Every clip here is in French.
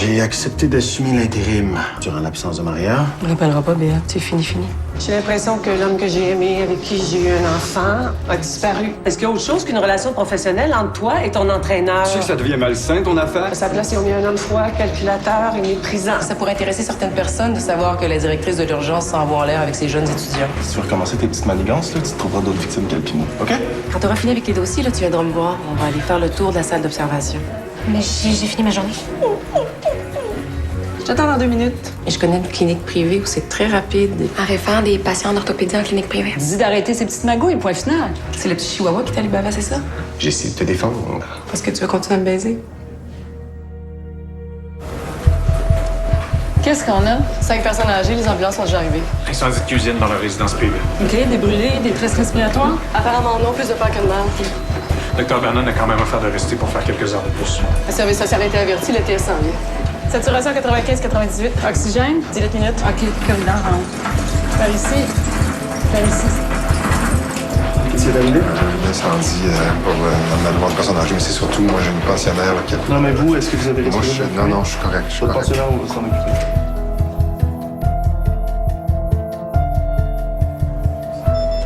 J'ai accepté d'assumer l'intérim durant l'absence de Maria. On ne rappellera pas, Béat. C'est fini. J'ai l'impression que l'homme que j'ai aimé, avec qui j'ai eu un enfant, a disparu. Est-ce qu'il y a autre chose qu'une relation professionnelle entre toi et ton entraîneur? Tu sais que ça devient malsain, ton affaire? À sa place, ils ont mis un homme froid, calculateur et méprisant. Ça pourrait intéresser certaines personnes de savoir que la directrice de l'urgence s'envoie en l'air avec ses jeunes étudiants. Si tu veux recommencer tes petites manigances, là, tu te trouveras d'autres victimes qu'Alpino. OK? Quand tu auras fini avec les dossiers, là, tu viendras me voir. On va aller faire le tour de la salle d'observation. Mais j'ai fini ma journée. Je t'attends dans 2 minutes. Et je connais une clinique privée où c'est très rapide. En référant des patients en orthopédie en clinique privée. Dis d'arrêter ces petites magouilles, point final. C'est le petit chihuahua qui t'a allé baver, c'est ça? J'ai essayé de te défendre. Est-ce que tu veux continuer à me baiser? Qu'est-ce qu'on a? 5 personnes âgées, les ambulances sont déjà arrivées. Incendie de cuisine dans la résidence privée. OK, des brûlés, des tresses respiratoires? Apparemment non, plus de peur que de mal. Docteur Vernon a quand même offert de rester pour faire quelques heures de plus. Le service social a été averti, le TS s'en vient. Saturation 95-98. Oxygène, 10 litres minutes. OK, corridor rentre. Par ici. Par ici. Qu'est-ce qui est arrivé? L'incendie pour ma demande de personne âgée, mais c'est surtout, moi, j'ai une pensionnaire qui a... Non, mais vous, est-ce que vous avez Moi, non, je suis correct. Je suis Votre correct. pensionnaire, on va s'en occuper.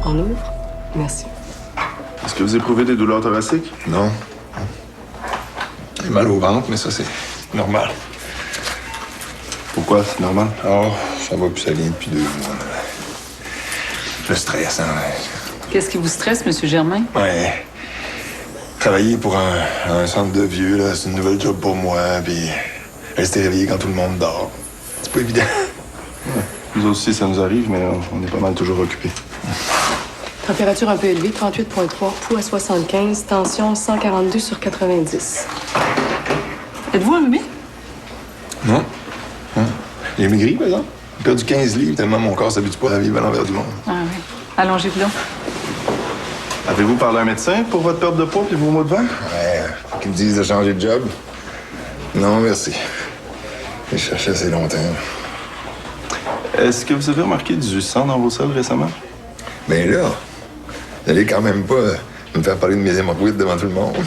On ouvre? Merci. Est-ce que vous éprouvez des douleurs thoraciques? Non. J'ai mal au ventre, mais ça, c'est normal. Pourquoi? C'est normal. Oh, ça va plus, ça vient depuis 2 mois. Le stress, hein. Qu'est-ce qui vous stresse, M. Germain? Ouais. Travailler pour un centre de vieux, là, c'est une nouvelle job pour moi, puis rester réveillé quand tout le monde dort. C'est pas évident. Nous aussi, ça nous arrive, mais on est pas mal toujours occupés. Température un peu élevée, 38,3, pouls à 75, tension 142 sur 90. Êtes-vous allumé? Non. Hein? J'ai maigri, par exemple. J'ai perdu 15 livres tellement mon corps s'habitue pas à vivre à l'envers du monde. Ah oui. Allongez-vous donc. Avez-vous parlé à un médecin pour votre perte de poids et vos maux de ventre? Ouais, qu'ils me disent de changer de job. Non, merci. J'ai cherché assez longtemps. Est-ce que vous avez remarqué du sang dans vos selles récemment? Mais là, vous n'allez quand même pas me faire parler de mes hémorroïdes devant tout le monde.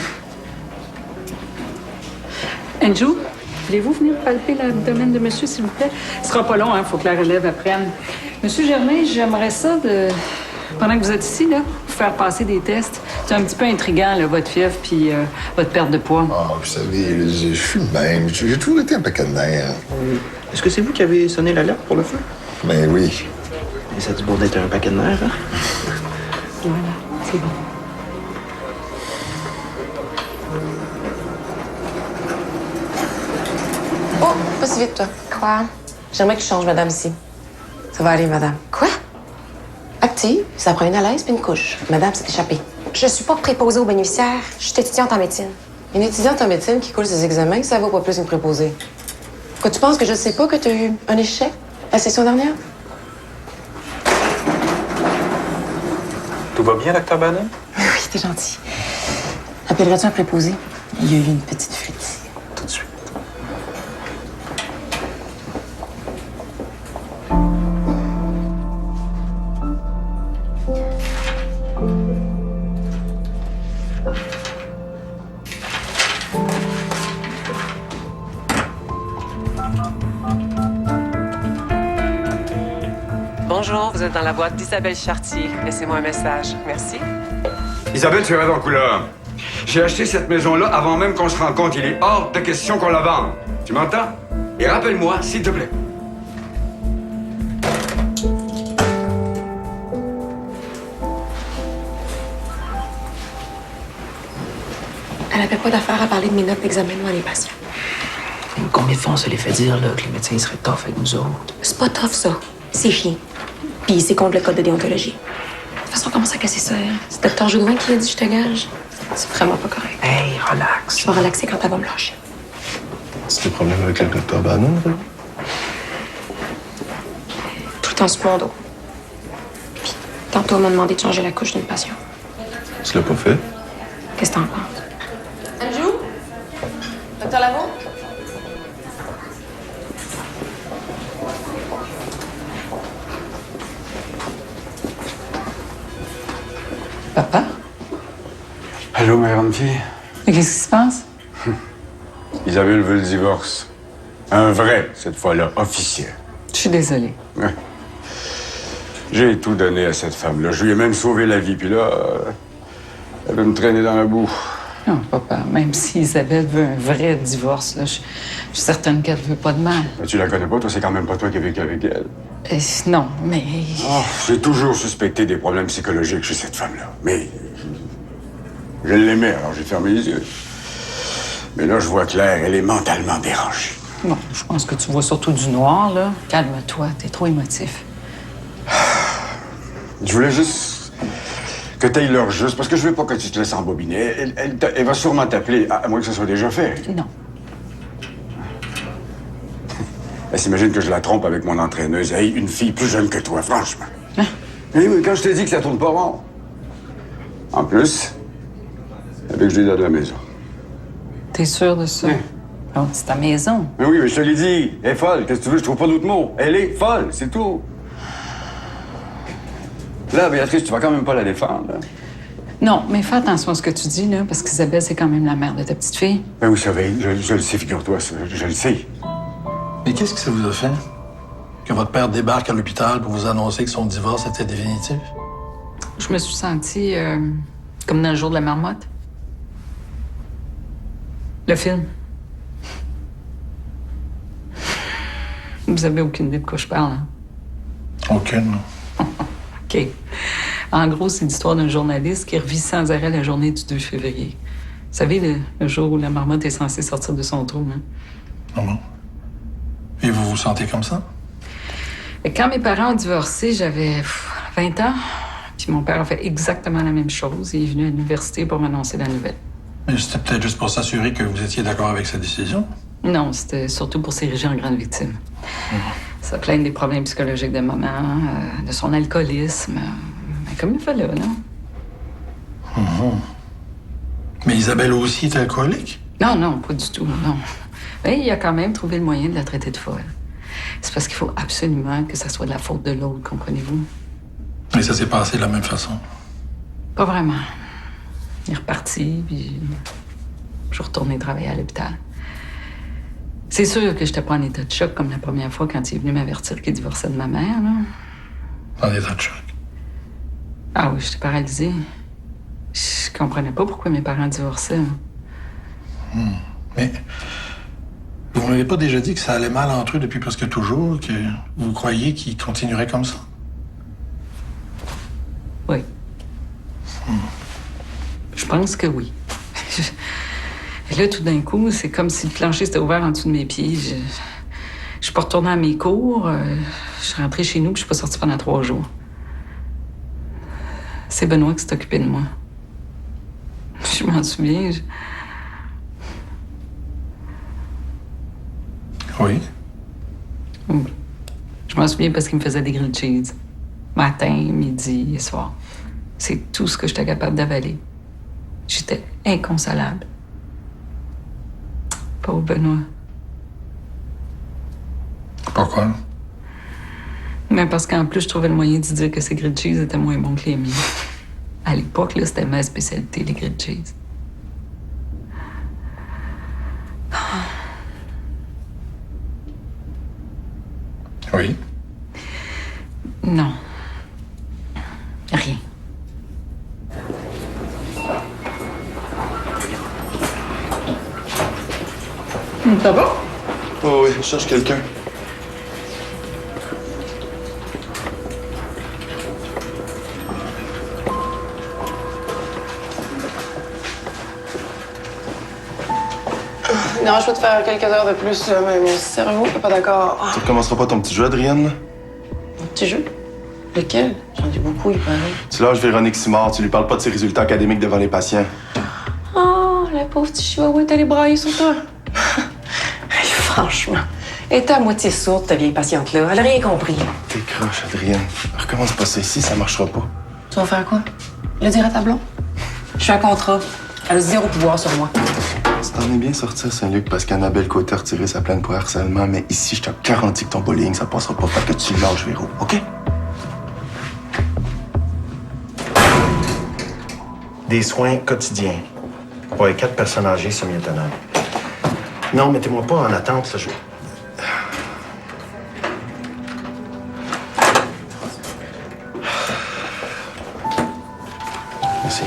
Andrew, voulez-vous venir palper l'abdomen de monsieur, s'il vous plaît? Ce sera pas long, hein, faut que la relève apprenne. Monsieur Germain, j'aimerais ça pendant que vous êtes ici, là, vous faire passer des tests. C'est un petit peu intriguant, là, votre fièvre puis votre perte de poids. Ah, vous savez, je suis le même. J'ai toujours été un paquet de nerfs. Est-ce que c'est vous qui avez sonné l'alerte pour le feu? Ben oui. Et ça a du beau d'être un paquet de nerfs, hein? Voilà, c'est bon. Oh, pas si vite, toi. Quoi? J'aimerais que je change, madame, ici. Ça va aller, madame. Quoi? Active, ça prend une alaise puis une couche. Madame s'est échappée. Je suis pas préposée aux bénéficiaires. Je suis étudiante en médecine. Une étudiante en médecine qui coule ses examens, ça vaut pas plus qu'une préposée. Quoi, tu penses que je sais pas que tu as eu un échec la session dernière? Tout va bien, docteur Vernon? Oui, t'es gentil. Appellerais-tu un préposé? Il y a eu une petite fuite ici. Tout de suite. Bonjour, vous êtes dans la boîte d'Isabelle Chartier. Laissez-moi un message. Merci. Isabelle, tu vas donc là? J'ai acheté cette maison-là avant même qu'on se rende compte. Il est hors de question qu'on la vende. Tu m'entends? Et rappelle-moi, s'il te plaît. Elle avait pas d'affaire à parler de mes notes d'examen devant les patients. Combien de fois on se les fait dire là, que les médecins seraient tough avec nous autres? C'est pas tough, ça. C'est chiant. Puis c'est contre le code de déontologie. De toute façon, comment ça casser ça? Hein? C'est Dr. Jodoin qui a dit, je te gage. C'est vraiment pas correct. Hey, relax. Je vais relaxer quand elle va me lâcher. C'est le problème avec le docteur Bannon, là? Tout le temps sur mon dos. Puis tantôt, on m'a demandé de changer la couche d'une patiente. Tu l'as pas fait? Qu'est-ce que t'en penses? Andrew? Docteur Lavaux? Papa? Allô, ma grande fille? Mais qu'est-ce qui se passe? Isabelle veut le divorce. Un vrai, cette fois-là, officiel. Je suis désolée. Ouais. J'ai tout donné à cette femme-là. Je lui ai même sauvé la vie. Puis là, elle veut me traîner dans la boue. Non, papa, même si Isabelle veut un vrai divorce, là, je suis certaine qu'elle veut pas de mal. Mais tu la connais pas, toi, c'est quand même pas toi qui as vécu avec elle. Non, mais... Oh, j'ai toujours suspecté des problèmes psychologiques chez cette femme-là. Mais je l'aimais, alors j'ai fermé les yeux. Mais là, je vois clair, elle est mentalement dérangée. Bon, je pense que tu vois surtout du noir, là. Calme-toi, t'es trop émotif. Je voulais juste que tu ailles l'heure juste, parce que je veux pas que tu te laisses embobiner. Elle va sûrement t'appeler, à moins que ce soit déjà fait. Non. Elle s'imagine que je la trompe avec mon entraîneuse. Hey, une fille plus jeune que toi, franchement. Eh oui, quand je t'ai dit que ça tourne pas rond. En plus, avec je l'ai de la maison. T'es sûr de ça? Oh, c'est ta maison. Mais oui, mais je te l'ai dit. Elle est folle. Qu'est-ce que tu veux? Je trouve pas d'autres mots. Elle est folle, c'est tout. Là, Béatrice, tu vas quand même pas la défendre. Là. Non, mais fais attention à ce que tu dis, là, parce qu'Isabelle, c'est quand même la mère de ta petite fille. Ben oui, je le sais, figure-toi, je le sais. Mais qu'est-ce que ça vous a fait? Que votre père débarque à l'hôpital pour vous annoncer que son divorce était définitif? Je me suis sentie comme dans le jour de la marmotte. Le film. Vous avez aucune idée de quoi je parle, hein? Aucune. OK. En gros, c'est l'histoire d'un journaliste qui revit sans arrêt la journée du 2 février. Vous savez, le jour où la marmotte est censée sortir de son trou, hein? Non. Et vous vous sentez comme ça? Et quand mes parents ont divorcé, j'avais 20 ans. Puis mon père a fait exactement la même chose. Il est venu à l'université pour m'annoncer la nouvelle. Mais c'était peut-être juste pour s'assurer que vous étiez d'accord avec sa décision? Non, c'était surtout pour s'ériger en grande victime. Ça plaint des problèmes psychologiques de maman, de son alcoolisme. Mais comme il fallait, non? Mais Isabelle aussi est alcoolique? Non, pas du tout, non. Mais il a quand même trouvé le moyen de la traiter de folle. C'est parce qu'il faut absolument que ça soit de la faute de l'autre, comprenez-vous? Et ça s'est passé de la même façon? Pas vraiment. Il est reparti, puis je suis retournée travailler à l'hôpital. C'est sûr que j'étais pas en état de choc comme la première fois quand il est venu m'avertir qu'il divorçait de ma mère, là. En état de choc? Ah oui, j'étais paralysée. Je comprenais pas pourquoi mes parents divorçaient. Mais vous m'avez pas déjà dit que ça allait mal entre eux depuis presque toujours, que vous croyez qu'ils continueraient comme ça? Oui. Je pense que oui. Et là, tout d'un coup, c'est comme si le plancher s'était ouvert en dessous de mes pieds. Je suis pas retournée à mes cours. Je suis rentrée chez nous, puis je suis pas sortie pendant 3 jours. C'est Benoît qui s'est occupé de moi. Je m'en souviens. Oui. Je m'en souviens parce qu'il me faisait des grilled cheese. Matin, midi et soir. C'est tout ce que j'étais capable d'avaler. J'étais inconsolable. Pauvre Benoît. Pourquoi? Mais parce qu'en plus, je trouvais le moyen de dire que ces grilled cheese étaient moins bons que les miens. À l'époque, là, c'était ma spécialité, les grilled cheese. Oui. Non. Rien. Ça va? Oh oui, je cherche quelqu'un. Non, je peux te faire quelques heures de plus, mais mon cerveau n'est pas d'accord. Tu recommenceras pas ton petit jeu, Adrienne? Un petit jeu? Lequel? J'en ai beaucoup, il paraît. Tu lâches Véronique Simard, tu lui parles pas de ses résultats académiques devant les patients. Oh, la pauvre petite chihuahua est allée brailler sur toi. Hey, franchement, elle était à moitié sourde, ta vieille patiente-là. Elle a rien compris. T'es croche, Adrienne. Recommence pas ça ici, ça marchera pas. Tu vas faire quoi? Le dire à ta blonde? Je suis un contrat. Elle a 0 pouvoir sur moi. Tu t'en es bien sorti à Saint-Luc parce qu'Annabelle Côté a retiré sa plainte pour harcèlement, mais ici, je te garantis que ton bullying, ça passera pas. Fait que tu lâches, Véro, OK? Des soins quotidiens pour les 4 personnes âgées semi-autonomes. Non, mettez-moi pas en attente, là. Merci.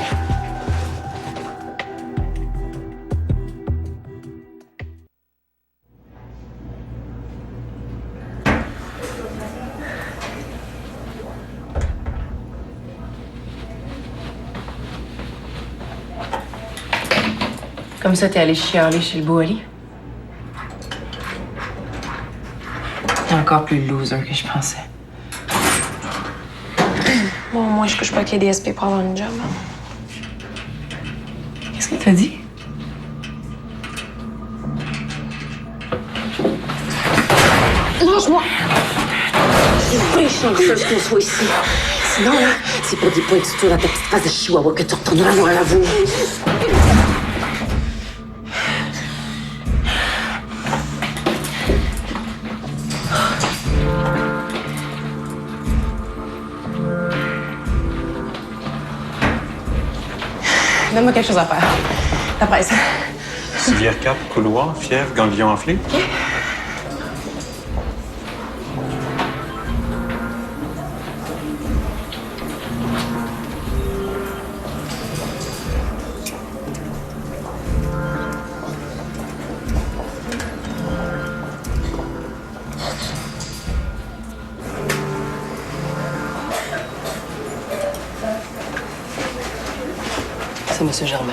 Comme ça, t'es allé chialer chez le beau Ali? T'es encore plus loser que je pensais. Bon, moi, je couche pas avec les DSP pour avoir une job. Qu'est-ce que t'as dit? Lâche-moi! C'est bien chanceuse qu'on soit ici. Sinon, là, c'est pour des points de suture à ta petite face de chihuahua que tu retourneras voir la vous. Donne-moi quelque chose à faire. La presse. Civière 4, couloir, fièvre, ganglion enflé. C'est M. Germain.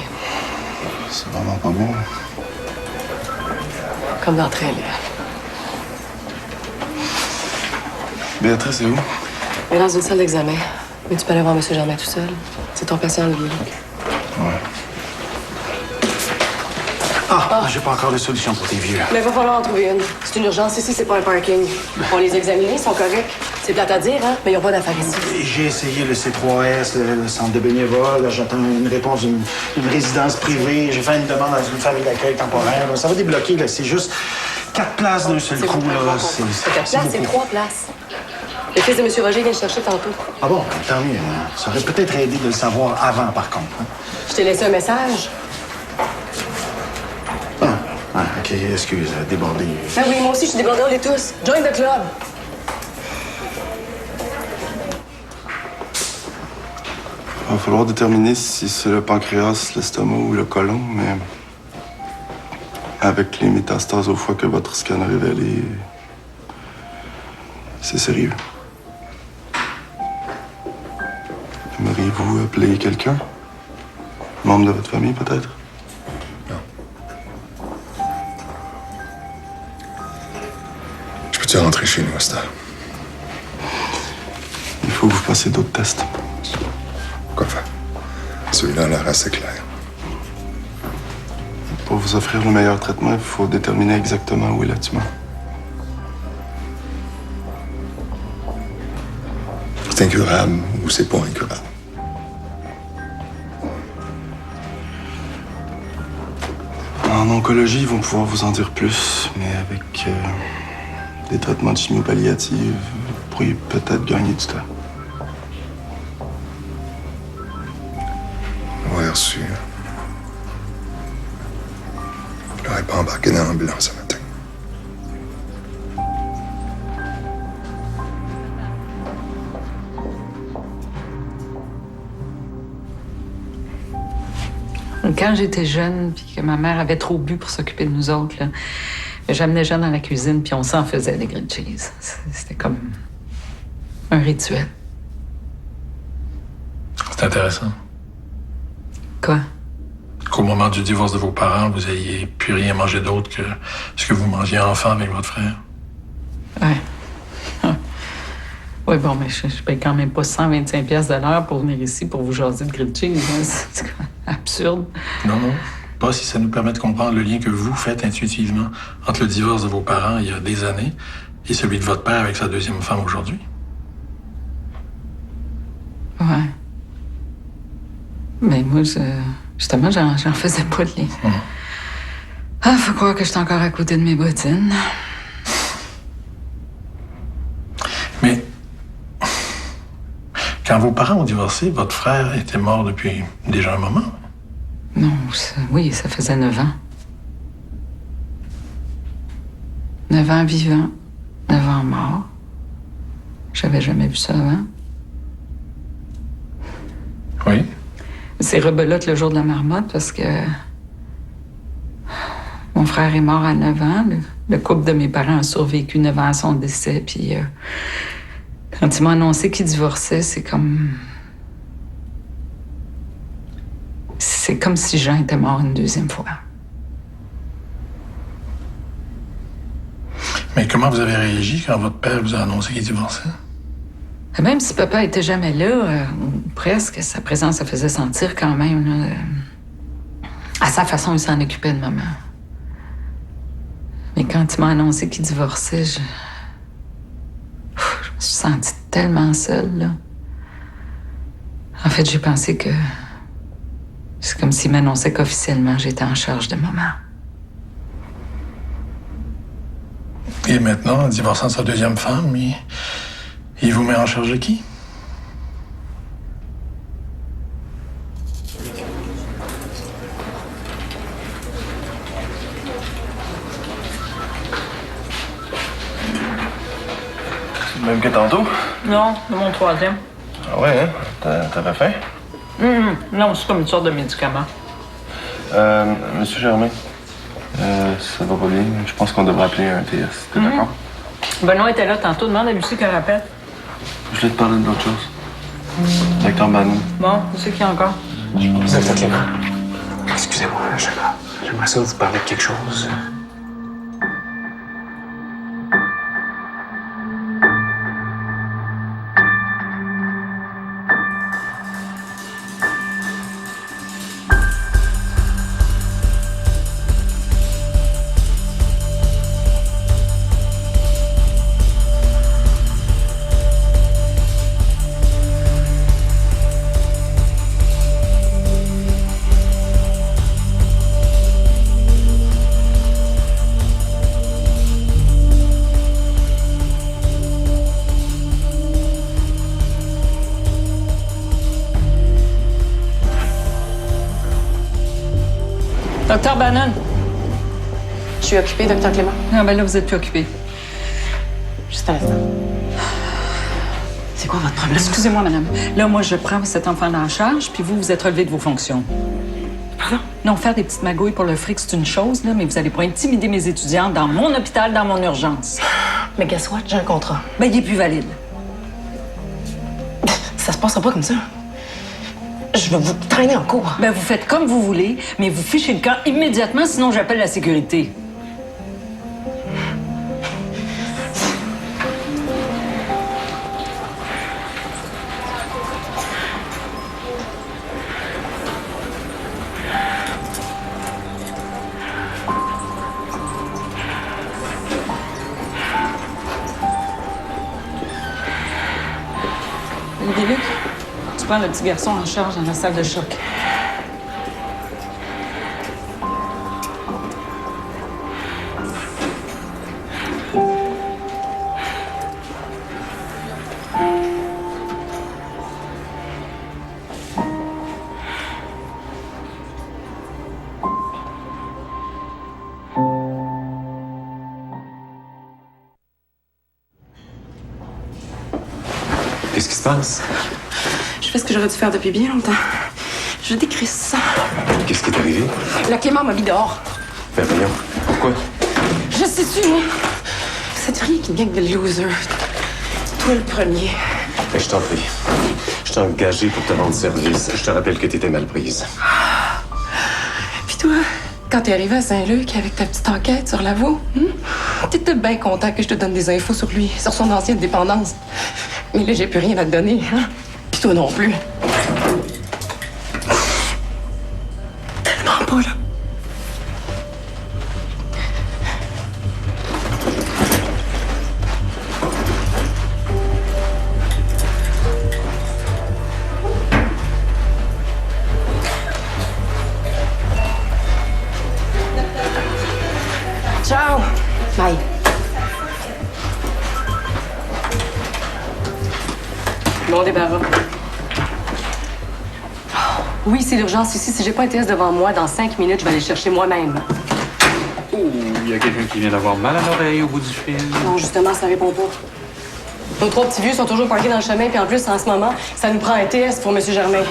C'est vraiment pas beau. Comme d'entrée, là. Béatrice, c'est où? Elle est dans une salle d'examen. Mais tu peux aller voir M. Germain tout seul. C'est ton patient, Olivier. Ouais. Ah, j'ai pas encore de solution pour tes vieux. Mais il va falloir en trouver une. C'est une urgence ici, c'est pas un parking. On les a examinés, ils sont corrects. C'est plate à dire, hein, mais ils n'ont pas d'affaires ici. J'ai essayé le C3S, le centre de bénévoles. J'attends une réponse d'une résidence privée. J'ai fait une demande dans une famille d'accueil temporaire. Là. Ça va débloquer, là. C'est juste 4 places d'un seul coup, là. C'est 4 places, c'est 3 places. Le fils de M. Roger vient le chercher tantôt. Ah bon, tant mieux. Hein. Ça aurait peut-être aidé de le savoir avant, par contre. Hein. Je t'ai laissé un message. Ah, OK, excuse, débordé. Ben oui, moi aussi, je suis débordée, on est tous. Join the club. Il va falloir déterminer si c'est le pancréas, l'estomac ou le côlon, mais avec les métastases au foie que votre scan a révélé, c'est sérieux. Aimeriez-vous appeler quelqu'un? Membre de votre famille, peut-être? Je peux-tu rentrer chez nous à cette heure? Il faut que vous fassiez d'autres tests. Quoi faire? Celui-là a l'air assez clair. Pour vous offrir le meilleur traitement, il faut déterminer exactement où est la tumeur. C'est incurable ou c'est pas incurable? En oncologie, ils vont pouvoir vous en dire plus, mais avec des traitements de chimio palliative, vous pourriez peut-être gagner du temps. Ouais, reçu. Je n'aurais pas embarqué dans l'ambulance ce matin. Quand j'étais jeune, puis que ma mère avait trop bu pour s'occuper de nous autres, là, j'amenais Jeanne dans la cuisine, puis on s'en faisait des grilled cheese. C'était comme un rituel. C'est intéressant. Quoi? Qu'au moment du divorce de vos parents, vous ayez plus rien mangé d'autre que ce que vous mangiez enfant avec votre frère. Ouais. Oui, bon, mais je paye quand même pas 125$ de l'heure pour venir ici pour vous jaser de grilled cheese. Hein. C'est absurde. Non, non. Pas si ça nous permet de comprendre le lien que vous faites intuitivement entre le divorce de vos parents il y a des années et celui de votre père avec sa deuxième femme aujourd'hui. Ouais. Mais moi, justement, j'en faisais pas le lien. Ah, faut croire que je suis encore à côté de mes bottines. Mais quand vos parents ont divorcé, votre frère était mort depuis déjà un moment. Non, oui, ça faisait 9 ans. 9 ans vivant, 9 ans mort. J'avais jamais vu ça avant. Oui. C'est rebelote le jour de la marmotte parce que mon frère est mort à 9 ans. Le couple de mes parents a survécu 9 ans à son décès. Puis quand ils m'ont annoncé qu'ils divorçaient, c'est comme si Jean était mort une deuxième fois. Mais comment vous avez réagi quand votre père vous a annoncé qu'il divorçait? Même si papa était jamais là, ou presque, sa présence se faisait sentir quand même. Là, à sa façon, il s'en occupait de maman. Mais quand il m'a annoncé qu'il divorçait, je me suis sentie tellement seule, là. En fait, j'ai pensé que c'est comme s'il m'annonçait qu'officiellement, j'étais en charge de maman. Et maintenant, en divorçant sa deuxième femme, il vous met en charge de qui? Même que tantôt? Non, c'est mon troisième. Ah ouais, hein? T'avais faim? Non, c'est comme une sorte de médicament. Monsieur Germain, ça va pas bien. Je pense qu'on devrait appeler un TS. T'es d'accord? Benoît était là tantôt. Demande à Lucie qu'elle rappelle. Je voulais te parler d'autre chose. Docteur Bannon. Bon, c'est qui encore? Docteur Clément, excusez-moi, j'aimerais ça vous parler de quelque chose. Docteur Bannon. Je suis occupée, docteur Clément. Ah ben là, vous êtes plus occupé. Juste un instant. C'est quoi votre problème? Excusez-moi, madame. Là, moi, je prends cet enfant-là en charge, puis vous êtes relevé de vos fonctions. Pardon? Non, faire des petites magouilles pour le fric, c'est une chose, là, mais vous allez pas intimider mes étudiantes dans mon hôpital, dans mon urgence. Mais guess what? J'ai un contrat. Ben, il est plus valide. Ça se passera pas comme ça. Je vais vous traîner en cours. Ben, vous faites comme vous voulez, mais vous fichez le camp immédiatement, sinon j'appelle la sécurité. Ludovic, tu prends le petit garçon en charge dans la salle de choc. Qu'est-ce qui se passe? Je fais ce que j'aurais dû faire depuis bien longtemps. Je décris ça. Qu'est-ce qui est arrivé? La Clément m'a mis dehors. Ben voyons, pourquoi? Je sais-tu, moi? Cette fille qui vient de loser. Toi le premier. Ben, je t'en prie. Je t'ai engagé pour te rendre service. Je te rappelle que t'étais mal prise. Puis toi, quand t'es arrivé à Saint-Luc avec ta petite enquête sur Lavaux, t'étais bien content que je te donne des infos sur lui, sur son ancienne dépendance. Mais là, j'ai plus rien à te donner, hein? Puis toi non plus. Tellement pas, là. Ciao! Bye. Bon débarras. Oui, c'est l'urgence ici. Si j'ai pas un test devant moi, dans 5 minutes, je vais aller le chercher moi-même. Oh, il y a quelqu'un qui vient d'avoir mal à l'oreille au bout du fil. Non, justement, ça répond pas. Nos 3 petits vieux sont toujours parqués dans le chemin, puis en plus, en ce moment, ça nous prend un TS pour M. Germain.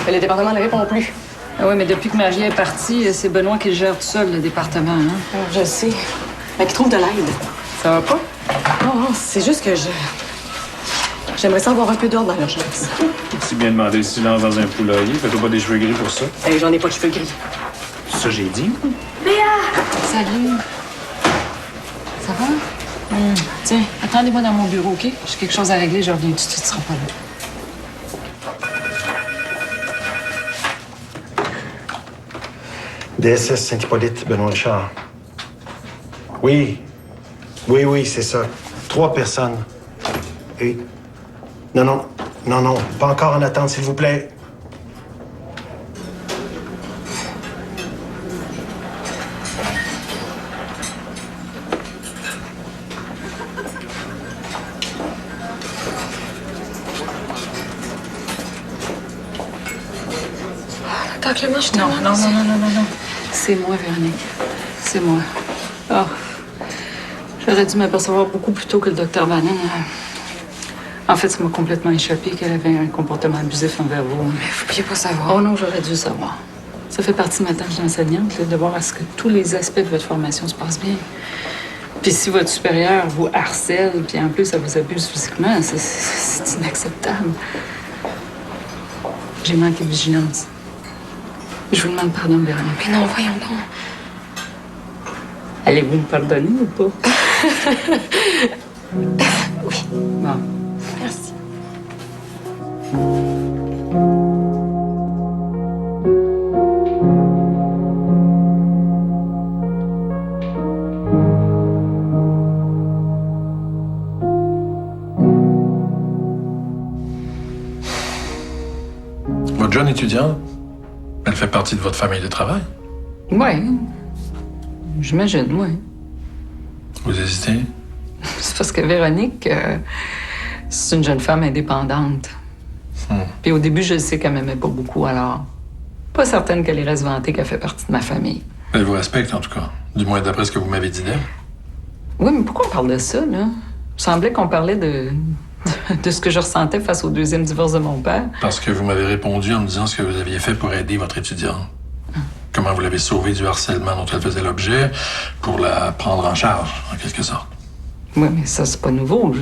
Le département ne répond plus. Ah oui, mais depuis que Marie est partie, c'est Benoît qui le gère tout seul, le département. Hein? Je sais. Mais qui trouve de l'aide. Ça va pas? Non, c'est juste que j'aimerais ça avoir un peu d'ordre dans l'urgence. Si bien demander le silence dans un poulailler, fais-toi pas des cheveux gris pour ça. Hey, j'en ai pas de cheveux gris. Ça, j'ai dit. Salut. Ça va? Tiens, attendez-moi dans mon bureau, OK? J'ai quelque chose à régler, je reviens tout de suite, tu seras pas là. DSS Saint-Hippolyte, Benoît Richard. Oui. Oui, c'est ça. 3 personnes. Et... Non, pas encore en attente, s'il vous plaît. Docteur Clément, je suis Non. C'est moi, Véronique. C'est moi. Oh. J'aurais dû m'apercevoir beaucoup plus tôt que le docteur Bannon. En fait, ça m'a complètement échappé qu'elle avait un comportement abusif envers vous. Mais vous pouviez pas savoir. Oh non, j'aurais dû savoir. Ça fait partie de ma tâche d'enseignante, de voir à ce que tous les aspects de votre formation se passent bien. Puis si votre supérieur vous harcèle, puis en plus, ça vous abuse physiquement, c'est inacceptable. J'ai manqué de vigilance. Je vous demande pardon, Véronique. Mais non, voyons donc. Allez-vous me pardonner ou pas? Oui. Bon. Merci. Votre jeune étudiante, elle fait partie de votre famille de travail? Oui. J'imagine, oui. Vous hésitez? C'est parce que Véronique, c'est une jeune femme indépendante. Puis au début, je sais qu'elle m'aimait pas beaucoup, alors pas certaine qu'elle irait se vanter qu'elle fait partie de ma famille. Elle vous respecte, en tout cas. Du moins, d'après ce que vous m'avez dit d'elle. Oui, mais pourquoi on parle de ça, là? Il semblait qu'on parlait de ce que je ressentais face au 2e divorce de mon père. Parce que vous m'avez répondu en me disant ce que vous aviez fait pour aider votre étudiante. Comment vous l'avez sauvée du harcèlement dont elle faisait l'objet pour la prendre en charge, en quelque sorte. Oui, mais ça, c'est pas nouveau.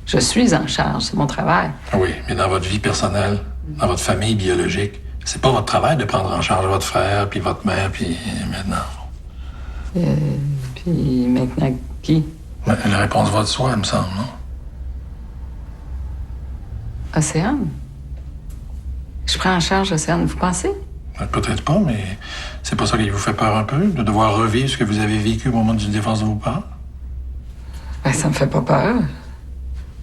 Je suis en charge, c'est mon travail. Oui, mais dans votre vie personnelle, dans votre famille biologique, c'est pas votre travail de prendre en charge votre frère, puis votre mère, puis maintenant. Puis maintenant, qui? Ben, la réponse va de soi, il me semble, non? Océane? Je prends en charge Océane, vous pensez? Peut-être pas, mais c'est pas ça qui vous fait peur un peu, de devoir revivre ce que vous avez vécu au moment du divorce de vos parents? Ben, ça me fait pas peur.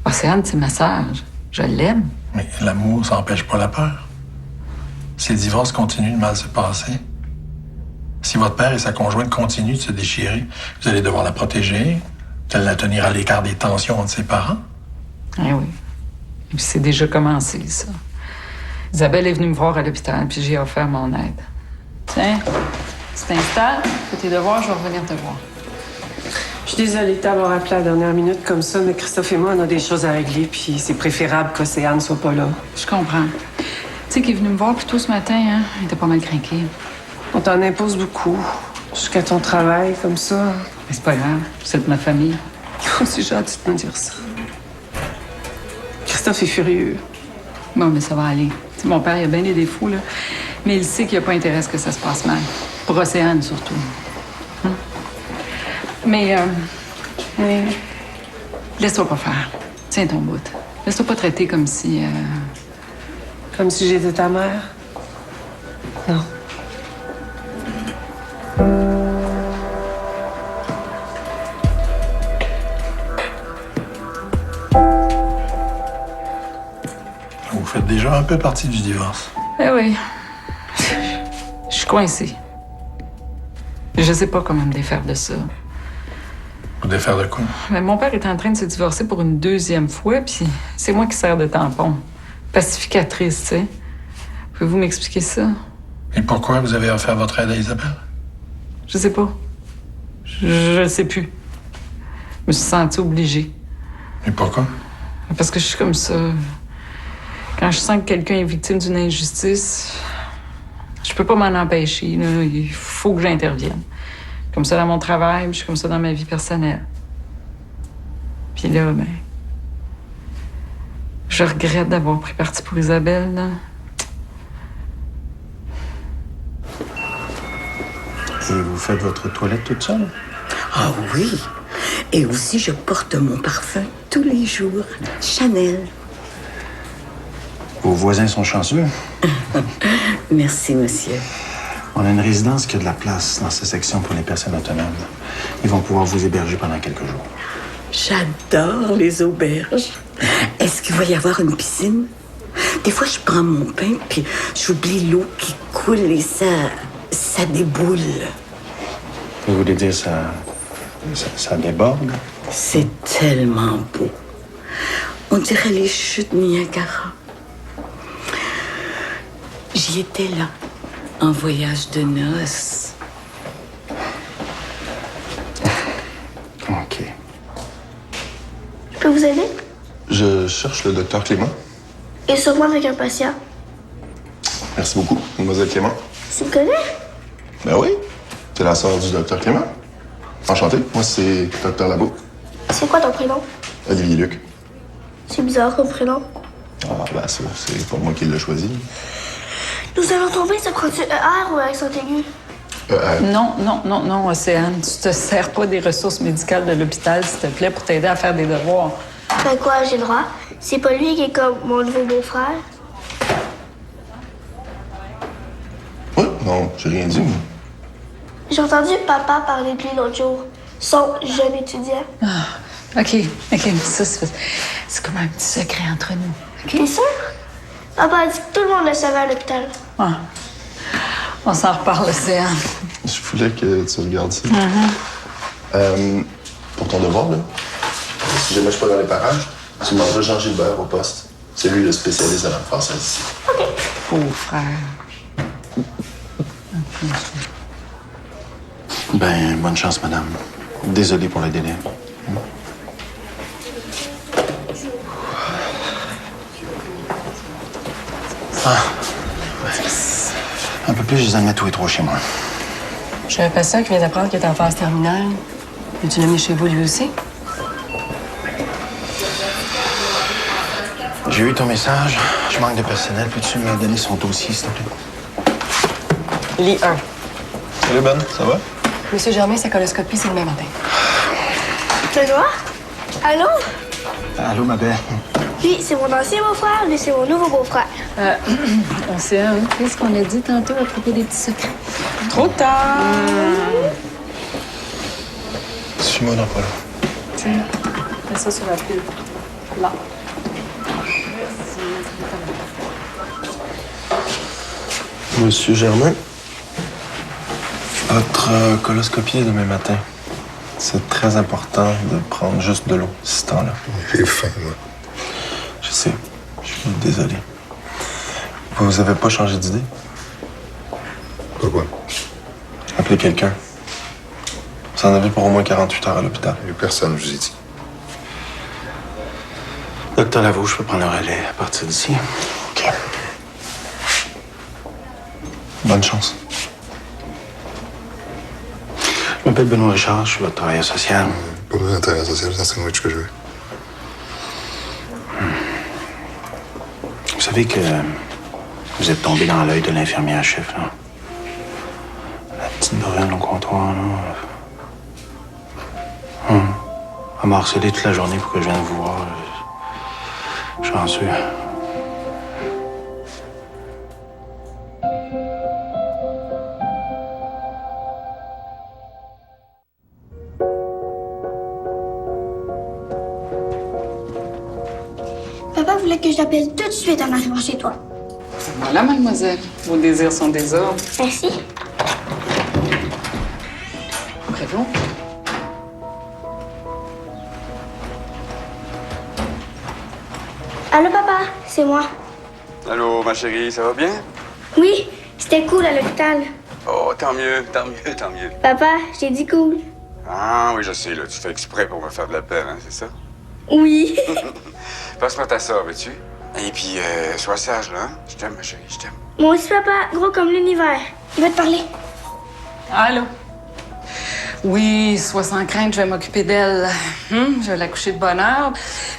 Océane, c'est ma sœur. Je l'aime. Mais l'amour, ça n'empêche pas la peur. Si le divorce continue de mal se passer, si votre père et sa conjointe continuent de se déchirer, vous allez devoir la protéger, vous allez la tenir à l'écart des tensions entre ses parents. Eh oui. Et puis c'est déjà commencé, ça. Isabelle est venue me voir à l'hôpital, puis j'ai offert mon aide. Tiens, tu t'installes, fais tes devoirs, je vais revenir te voir. Je suis désolée de t'avoir appelé à la dernière minute comme ça, mais Christophe et moi, on a des choses à régler, puis c'est préférable qu'Océane soit pas là. Je comprends. Tu sais qu'il est venu me voir plus tôt ce matin, hein? Il était pas mal craqué. On t'en impose beaucoup, jusqu'à ton travail, comme ça. Mais c'est pas grave, c'est de ma famille. Oh, c'est gentil de me dire ça. Christophe est furieux. Bon, mais ça va aller. Tu sais, mon père, il a bien des défauts, là. Mais il sait qu'il n'a pas intérêt à ce que ça se passe mal. Pour Océane, surtout. Mais laisse-toi pas faire. Tiens ton bout. Laisse-toi pas traiter comme si... Comme si j'étais ta mère? Non. Vous faites déjà un peu partie du divorce. Eh oui. Je suis coincée. Je sais pas comment me défaire de ça. Vous défaire de quoi? Mais mon père est en train de se divorcer pour une 2e fois, puis c'est moi qui sers de tampon. Pacificatrice, tu sais. Pouvez-vous m'expliquer ça? Et pourquoi vous avez offert votre aide à Isabelle? Je sais pas. Je sais plus. Je me suis sentie obligée. Et pourquoi? Parce que je suis comme ça. Quand je sens que quelqu'un est victime d'une injustice, je peux pas m'en empêcher, là. Il faut que j'intervienne. Comme ça dans mon travail, puis je suis comme ça dans ma vie personnelle. Puis là, ben... je regrette d'avoir pris parti pour Isabelle, là. Et vous faites votre toilette toute seule? Ah oui. Et aussi, je porte mon parfum tous les jours. Chanel. Vos voisins sont chanceux. Merci, monsieur. On a une résidence qui a de la place dans cette section pour les personnes autonomes. Ils vont pouvoir vous héberger pendant quelques jours. J'adore les auberges. Est-ce qu'il va y avoir une piscine? Des fois, je prends mon pain, puis j'oublie l'eau qui coule et ça déboule. Vous voulez dire ça déborde? C'est tellement beau. On dirait les chutes Niagara. J'y étais là, en voyage de noces. OK. Je peux vous aider? Je cherche le docteur Clément. Et sûrement avec un patient. Merci beaucoup, mademoiselle Clément. Tu me connais? Ben oui, c'est la sœur du docteur Clément. Enchanté, moi c'est docteur Labo. C'est quoi ton prénom? Olivier Luc. C'est bizarre comme prénom. Ah ben ça, c'est pas moi qui l'ai choisi. Nous allons tomber, ça prend-tu ER ou accent aigu? Non, Océane. Tu te sers pas des ressources médicales de l'hôpital, s'il te plaît, pour t'aider à faire des devoirs. Ben quoi, j'ai le droit? C'est pas lui qui est comme mon nouveau beau-frère? Ouais, non, j'ai rien dit, moi. J'ai entendu papa parler de lui l'autre jour. Son jeune étudiant. Ah, OK, ça, c'est comme un petit secret entre nous. T'es sûr? Papa a dit que tout le monde le savait à l'hôpital. Ah. On s'en reparle, Océane. Je voulais que tu regardes ça. Pour ton devoir, là, si jamais je suis pas dans les parages, tu demanderas Jean Gilbert au poste. C'est lui le spécialiste de la française ici. Pauvre frère. Ben, bonne chance, madame. Désolé pour le délai. Un peu plus, je les en ai tous et trois chez moi. J'ai un patient qui vient d'apprendre qu'il est en phase terminale. Veux-tu l'amener chez vous lui aussi? J'ai eu ton message. Je manque de personnel. Peux-tu me donner son dossier, s'il te plaît? Lit 1. Salut, Ben, ça va? Monsieur Germain, sa coloscopie, c'est demain matin. Benoît? Allô? Allô, ma belle. Lui, c'est mon ancien beau-frère, lui, c'est mon nouveau beau-frère. Océane, qu'est-ce qu'on a dit tantôt à propos des petits secrets? Trop tard! Suis-moi dans pas là. Tiens, mets ça sur la pile. Là. Monsieur Germain, votre coloscopie est demain matin. C'est très important de prendre juste de l'eau ce temps-là. J'ai faim, moi. Je sais. Je suis désolé. Vous avez pas changé d'idée? Pourquoi? Appelez quelqu'un. Vous en avez pour au moins 48 heures à l'hôpital. Il y a personne, je vous ai dit. Docteur Lavaux, je peux prendre le relais à partir d'ici. OK. Bonne chance. Je m'appelle Benoît Richard, je suis votre travailleur social. Pas besoin d'intérêt social, c'est un sandwich que je veux. Vous savez que vous êtes tombé dans l'œil de l'infirmière chef, là. La petite brune au comptoir, là. Elle m'a harcelé toute la journée pour que je vienne vous voir. Chanceux. Papa voulait que je l'appelle tout de suite en arrivant chez toi. Voilà, mademoiselle. Vos désirs sont des ordres. Merci. Bravo. Allô, papa, c'est moi. Allô, ma chérie, ça va bien? Oui, c'était cool à l'hôpital. Oh, tant mieux, tant mieux, tant mieux. Papa, j'ai dit cool. Ah oui, je sais, là, tu fais exprès pour me faire de la peine, hein, c'est ça? Oui. Passe-moi ta sœur, veux-tu? Et puis, sois sage, là. Hein? Je t'aime, ma chérie, je t'aime. Moi aussi, papa, gros comme l'univers. Il va te parler. Allô? Oui, sois sans crainte, je vais m'occuper d'elle. Je vais la coucher de bonne heure,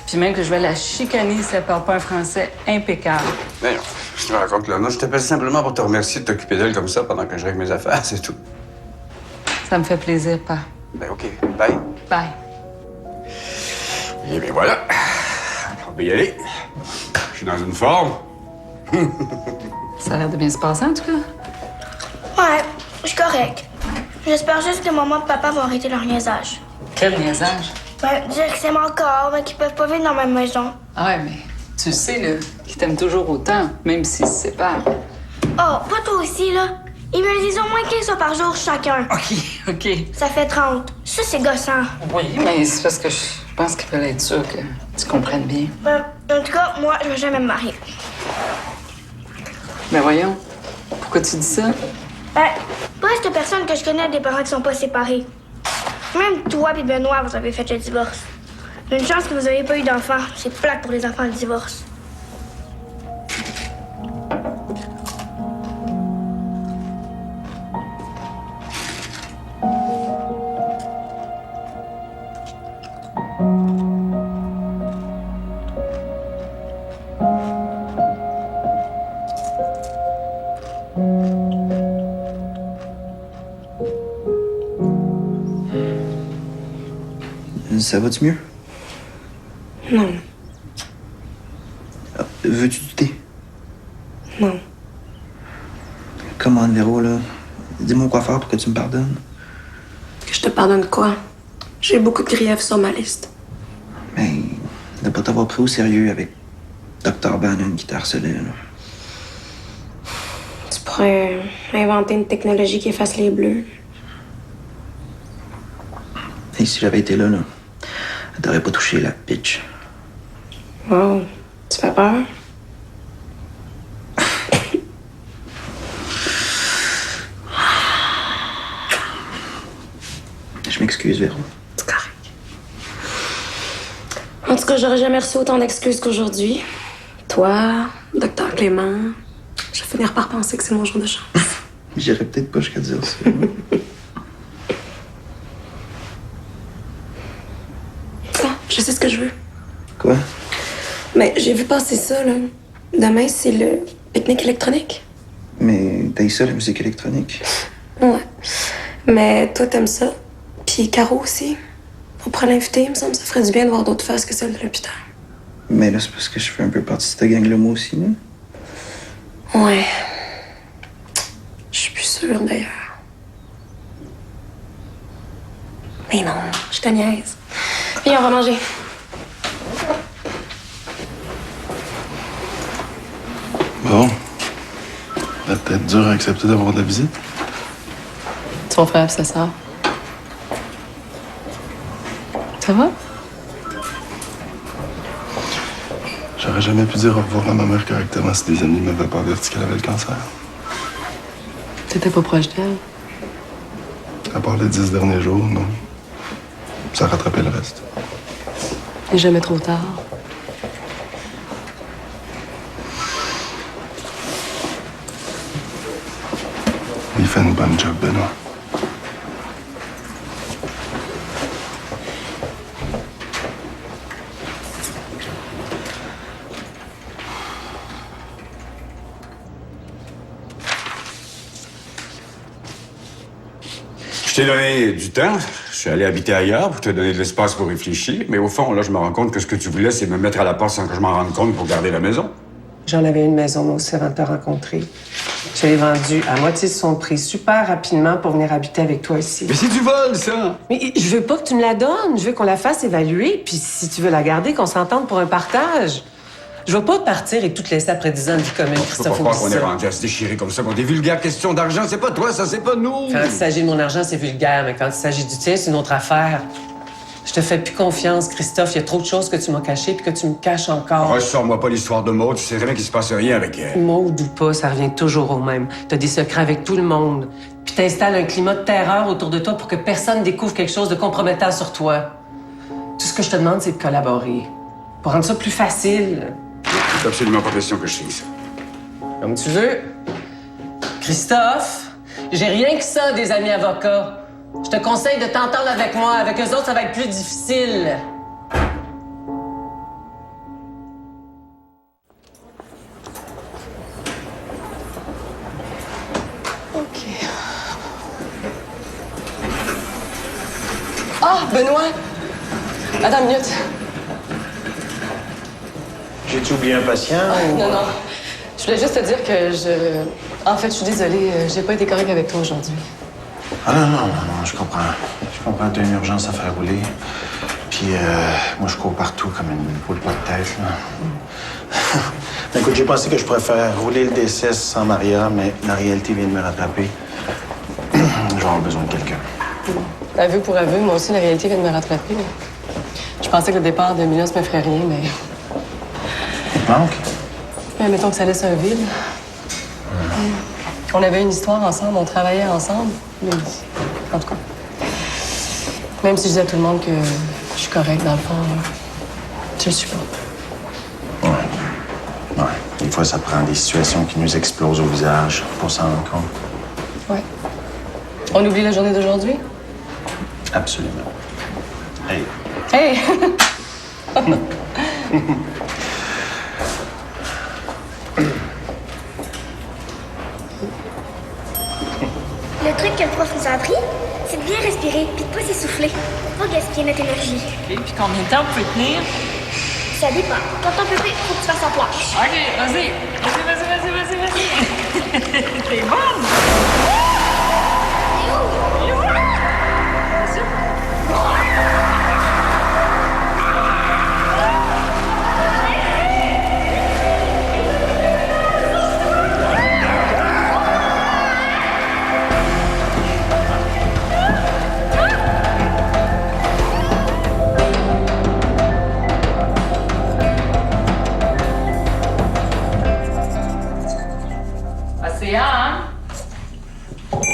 puis même que je vais la chicaner si elle parle pas un français impeccable. Mais non, je te raconte là. Non, je t'appelle simplement pour te remercier de t'occuper d'elle comme ça pendant que je règle mes affaires, c'est tout. Ça me fait plaisir, pa. Ben, OK. Bye. Bye. Et bien voilà. On peut y aller. Je suis dans une forme. Ça a l'air de bien se passer, en tout cas. Ouais, je suis correct. J'espère juste que maman et papa vont arrêter leur niaisage. Quel niaisage? Ben, dire que c'est mon corps, mais qu'ils peuvent pas vivre dans ma maison. Ah ouais, mais tu sais, là, qu'ils t'aiment toujours autant, même s'ils se séparent. Oh, pas toi aussi, là. Ils me le disent au moins 15 fois par jour chacun. OK. Ça fait 30. Ça, c'est gossant. Oui, mais c'est parce que je pense qu'ils veulent être sûrs que tu comprennes bien. Ben, en tout cas, moi, je vais jamais me marier. Ben voyons, pourquoi tu dis ça? Ben, presque personne que je connais a des parents qui sont pas séparés. Même toi et Benoît, vous avez fait le divorce. Une chance que vous avez pas eu d'enfants. C'est plate pour les enfants le divorce. Ça va-tu mieux? Non. Ah, veux-tu du thé? Non. Comment, Véro, là? Dis-moi quoi faire pour que tu me pardonnes. Que je te pardonne quoi? J'ai beaucoup de griefs sur ma liste. Mais de pas t'avoir pris au sérieux avec Dr. Bannon qui t'a harcelé, là. Tu pourrais inventer une technologie qui efface les bleus. Et si j'avais été là, t'aurais pas touché la bitch. Wow. Tu fais peur? Je m'excuse, Véro. C'est correct. En tout cas, j'aurais jamais reçu autant d'excuses qu'aujourd'hui. Toi, Docteur Clément, je vais finir par penser que c'est mon jour de chance. J'irais peut-être pas jusqu'à dire ça. Ah, je sais ce que je veux. Quoi? Mais j'ai vu passer ça, là. Demain, c'est le pique-nique électronique. Mais t'as ça, la musique électronique? Ouais. Mais toi, t'aimes ça. Puis Caro aussi. On pourrait l'inviter, il me semble que ça ferait du bien de voir d'autres faces que celles de l'hôpital. Mais là, c'est parce que je fais un peu partie de cette gang-là, moi aussi, là. Ouais. Je suis plus sûre, d'ailleurs. Mais non, je te niaise. Viens, on va manger. Bon. Va peut-être dur à accepter d'avoir de la visite. Ton frère et sa sœur. Ça va? J'aurais jamais pu dire au revoir à ma mère correctement si des amis m'avaient pas averti qu'elle avait le cancer. T'étais pas proche d'elle? À part les 10 derniers jours, non. Ça rattrapait le reste. Il n'est jamais trop tard. Il fait une bonne job, Benoît. Je t'ai donné du temps. Je suis allé habiter ailleurs pour te donner de l'espace pour réfléchir. Mais au fond, là, je me rends compte que ce que tu voulais, c'est me mettre à la porte sans que je m'en rende compte pour garder la maison. J'en avais une maison, moi aussi, avant de te rencontrer. Je l'ai vendue à moitié de son prix, super rapidement, pour venir habiter avec toi ici. Mais c'est du vol, ça! Mais je veux pas que tu me la donnes. Je veux qu'on la fasse évaluer. Puis si tu veux la garder, qu'on s'entende pour un partage. Je veux pas partir et tout te laisser après 10 ans de vie commune, Je peux pas Christophe. croire qu'on oublie est ça. rendu à se déchirer comme ça pour des vulgaires questions d'argent. C'est pas toi, ça, c'est pas nous! Quand il s'agit de mon argent, c'est vulgaire, mais quand il s'agit du tien, c'est une autre affaire. Je te fais plus confiance, Christophe. Il y a trop de choses que tu m'as cachées puis que tu me caches encore. Ressors-moi pas l'histoire de Maud. Tu sais très bien qu'il se passe rien avec elle. Maud ou pas, ça revient toujours au même. T'as des secrets avec tout le monde. Puis t'installes un climat de terreur autour de toi pour que personne découvre quelque chose de compromettant sur toi. Tout ce que je te demande, c'est de collaborer. Pour rendre ça plus facile. C'est absolument pas question que je signe ça. Comme tu veux. Christophe, j'ai rien que ça des amis avocats. Je te conseille de t'entendre avec moi. Avec eux autres, ça va être plus difficile. Ah, Benoît! Attends une minute. J'ai-tu oublié un patient? ou... Non, non. Je voulais juste te dire que En fait, je suis désolée, j'ai pas été correcte avec toi aujourd'hui. Ah non, je comprends. Je comprends, t'as une urgence à faire rouler. Puis, moi, je cours partout comme une poule pas de tête, là. Écoute, j'ai pensé que je pourrais faire rouler le D6 sans Maria, mais la réalité vient de me rattraper. Je vais avoir besoin de quelqu'un. Aveu pour aveu, moi aussi, la réalité vient de me rattraper. Je pensais que le départ de Milos me ferait rien, mais... Il te manque? Mettons que ça laisse un vide. On avait une histoire ensemble, on travaillait ensemble. Mais... En tout cas. Même si je dis à tout le monde que je suis correcte, dans le fond, je le suis pas. Ouais. Des fois, ça prend des situations qui nous explosent au visage pour s'en rendre compte. Ouais. On oublie la journée d'aujourd'hui? Absolument. Hey. Hey! Le truc que le prof nous a appris, c'est de bien respirer puis de pas s'essouffler. Pas gaspiller notre énergie. Et puis combien de temps vous pouvez tenir? Ça dépend. Quand ton pépé, faut que tu fasses en planche. OK, vas-y. T'es bonne!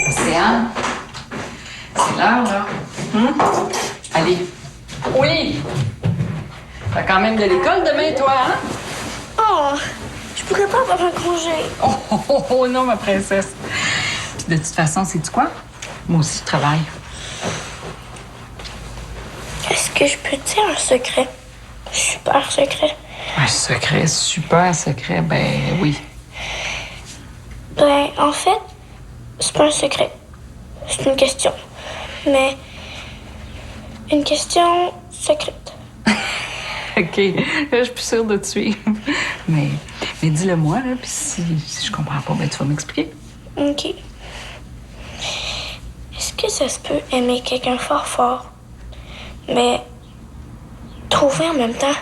Océane? C'est l'heure, là. Allez. Oui! T'as quand même de l'école demain, toi, hein? Oh, je pourrais pas avoir un congé. Oh, non, ma princesse. Puis de toute façon, sais-tu quoi? Moi aussi, je travaille. Est-ce que je peux te dire un secret? Super secret. Un secret, super secret, ben oui. Ben, en fait, c'est pas un secret. C'est une question. Mais une question secrète. OK. Là, je suis plus sûre de te suivre. Mais dis-le-moi, là, puis si je comprends pas, ben tu vas m'expliquer. OK. Est-ce que ça se peut aimer quelqu'un fort, mais trouver en même temps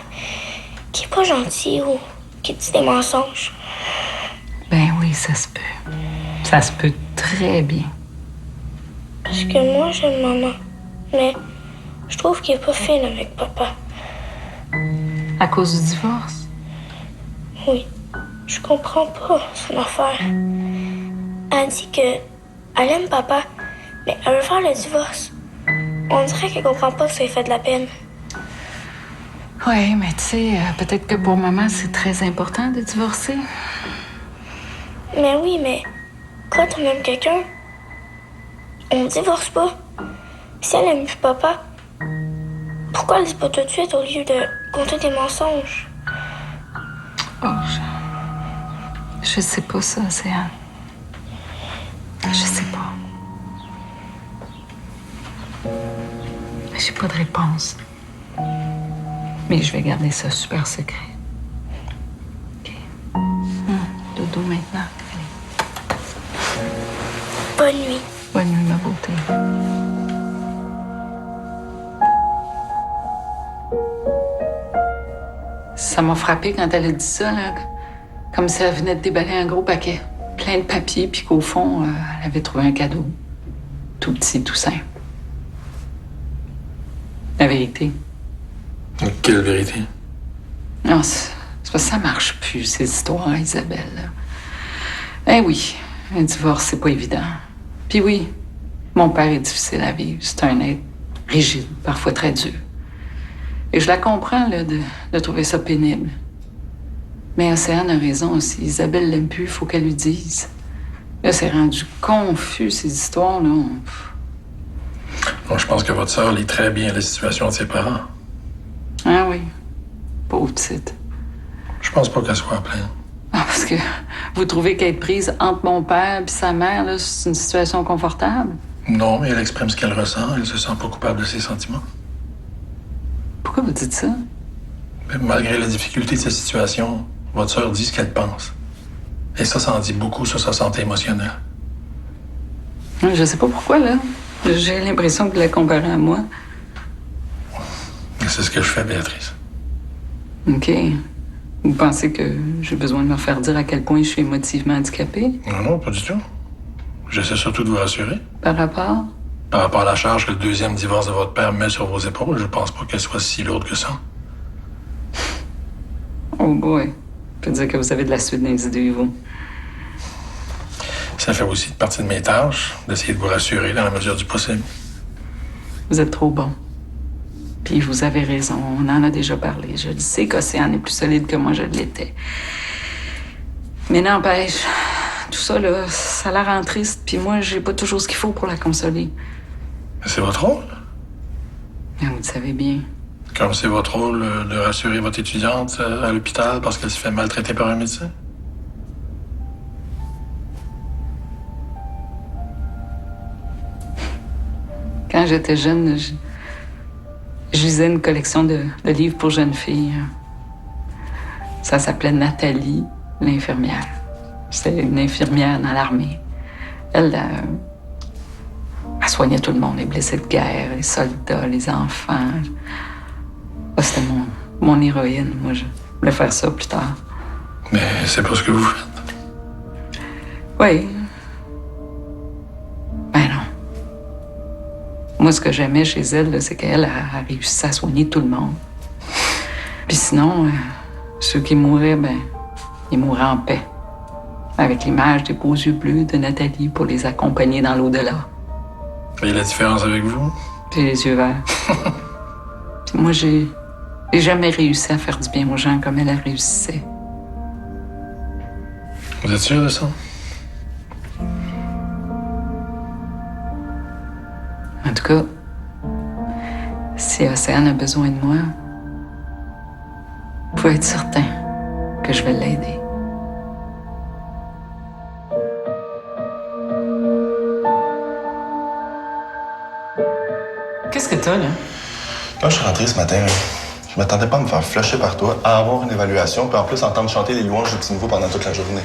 qui est pas gentil ou qui dit des mensonges? Ben oui, ça se peut. Ça se peut très bien. Parce que moi, j'aime maman, mais je trouve qu'il est pas fin avec papa. À cause du divorce? Oui, je comprends pas son affaire. Elle dit que elle aime papa, mais elle veut faire le divorce. On dirait qu'elle comprend pas que ça lui fait de la peine. Oui, mais tu sais, peut-être que pour maman, c'est très important de divorcer. Mais oui, mais quand on aime quelqu'un, on divorce pas. Si elle aime plus papa, pourquoi elle dit pas tout de suite au lieu de compter des mensonges? Oh, je sais pas ça, Océane. Je sais pas. J'ai pas de réponse. Mais je vais garder ça super secret. OK. Dodo maintenant. Allez. Bonne nuit. Bonne nuit, ma beauté. Ça m'a frappé quand elle a dit ça, là. Comme si elle venait de déballer un gros paquet. Plein de papiers, puis qu'au fond, elle avait trouvé un cadeau. Tout petit, tout simple. La vérité. Quelle vérité? Non, c'est parce que ça marche plus, ces histoires, Isabelle. Là. Eh oui, un divorce, c'est pas évident. Puis oui, mon père est difficile à vivre. C'est un être rigide, parfois très dur. Et je la comprends, là, de trouver ça pénible. Mais Océane a raison aussi. Isabelle l'aime plus, il faut qu'elle lui dise. Là, c'est rendu confus, ces histoires-là. Bon, je pense que votre sœur lit très bien la situation de ses parents. Ah oui. Pauvre petite. Je pense pas qu'elle soit à plaindre. Ah, parce que vous trouvez qu'être prise entre mon père et sa mère, là, c'est une situation confortable? Non, mais elle exprime ce qu'elle ressent. Elle se sent pas coupable de ses sentiments. Pourquoi vous dites ça? Mais malgré la difficulté de sa situation, votre sœur dit ce qu'elle pense. Et ça en dit beaucoup sur sa santé émotionnelle. Je sais pas pourquoi, là. J'ai l'impression que vous la comparez à moi. Et c'est ce que je fais, Béatrice. OK. Vous pensez que j'ai besoin de me faire dire à quel point je suis émotivement handicapée? Non, pas du tout. J'essaie surtout de vous rassurer. Par rapport? Par rapport à la charge que le deuxième divorce de votre père met sur vos épaules, je pense pas qu'elle soit si lourde que ça. Oh boy. Je peux dire que vous avez de la suite dans les idées, vous. Ça fait aussi partie de mes tâches, d'essayer de vous rassurer dans la mesure du possible. Vous êtes trop bon. Puis vous avez raison, on en a déjà parlé. Je le sais qu'Océane est plus solide que moi je l'étais. Mais n'empêche, tout ça, là, ça la rend triste. Puis moi, j'ai pas toujours ce qu'il faut pour la consoler. C'est votre rôle. Mais vous le savez bien. Comme c'est votre rôle de rassurer votre étudiante à l'hôpital parce qu'elle se fait maltraiter par un médecin. Quand j'étais jeune, je lisais une collection de livres pour jeunes filles. Ça s'appelait Nathalie, l'infirmière. C'était une infirmière dans l'armée. Elle soignait tout le monde, les blessés de guerre, les soldats, les enfants. C'était mon héroïne. Moi, je voulais faire ça plus tard. Mais c'est pas ce que vous faites. Oui. Ben non. Moi, ce que j'aimais chez elle, là, c'est qu'elle a réussi à soigner tout le monde. Puis sinon, ceux qui mouraient, ben, ils mouraient en paix. Avec l'image des beaux yeux bleus de Nathalie pour les accompagner dans l'au-delà. Et la différence avec vous? J'ai les yeux verts. Puis moi, j'ai jamais réussi à faire du bien aux gens comme elle a réussi. Vous êtes sûr de ça? En tout cas, si Océane a besoin de moi, vous pouvez être certain que je vais l'aider. Qu'est-ce que t'as, là? Quand je suis rentré ce matin, je m'attendais pas à me faire flusher par toi, à avoir une évaluation, puis en plus entendre chanter les louanges du petit nouveau pendant toute la journée.